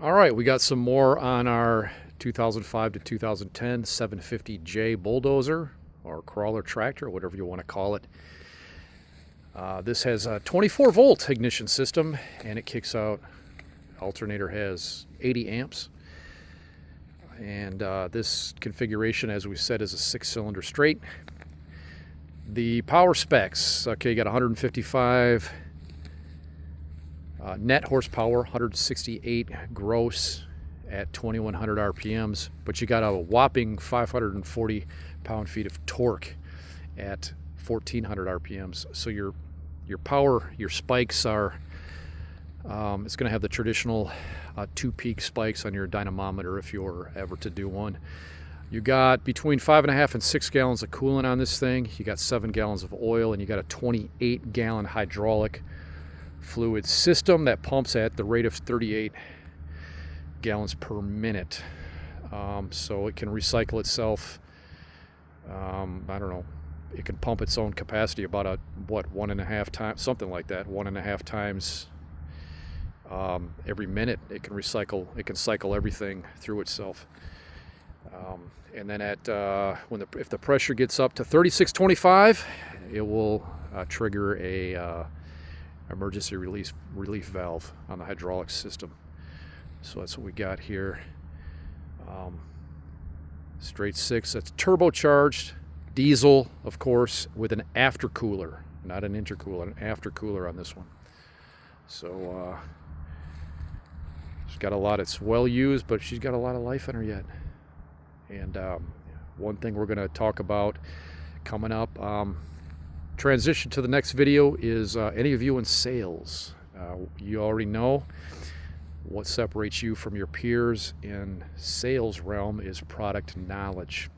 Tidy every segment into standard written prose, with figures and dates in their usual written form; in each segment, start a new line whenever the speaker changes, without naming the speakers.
All right, we got some more on our 2005 to 2010 750J bulldozer or crawler tractor, whatever you want to call it. This has a 24 volt ignition system and it kicks out, alternator has 80 amps. And this configuration, as we said, is a 6-cylinder straight. The power specs, okay, you got 155 net horsepower, 168 gross at 2100 RPMs, but you got a whopping 540 pound-feet of torque at 1400 RPMs. So your power, your spikes are, it's going to have the traditional 2-peak spikes on your dynamometer if you're ever to do one. You got between 5.5 and 6 gallons of coolant on this thing. You got 7 gallons of oil, and you got a 28-gallon hydraulic fluid system that pumps at the rate of 38 gallons per minute. So it can recycle itself. I don't know. It can pump its own capacity about 1.5 times, something like that, 1.5 times every minute. It can cycle everything through itself. And then if the pressure gets up to 3625, it will trigger a emergency relief valve on the hydraulic system. So that's what we got here. Straight 6. That's turbocharged diesel, of course, with an aftercooler, not an intercooler, an aftercooler on this one. So she's got a lot. It's well used, but she's got a lot of life in her yet. And one thing we're going to talk about coming up, transition to the next video, is any of you in sales. You already know what separates you from your peers in sales realm is product knowledge.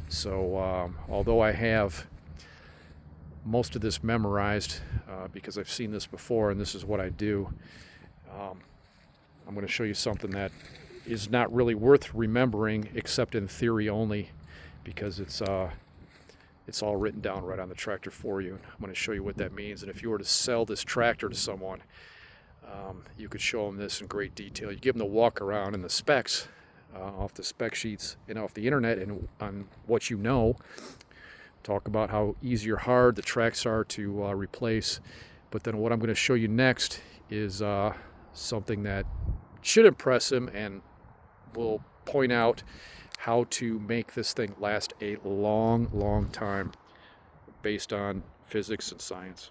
So although I have most of this memorized because I've seen this before and this is what I do, I'm going to show you something that is not really worth remembering except in theory only, because it's all written down right on the tractor for you. I'm going to show you what that means, and if you were to sell this tractor to someone, you could show them this in great detail. You give them the walk around and the specs off the spec sheets and off the internet and on what you know. Talk about how easy or hard the tracks are to replace. But then what I'm going to show you next is something that should impress him and will point out how to make this thing last a long time based on physics and science.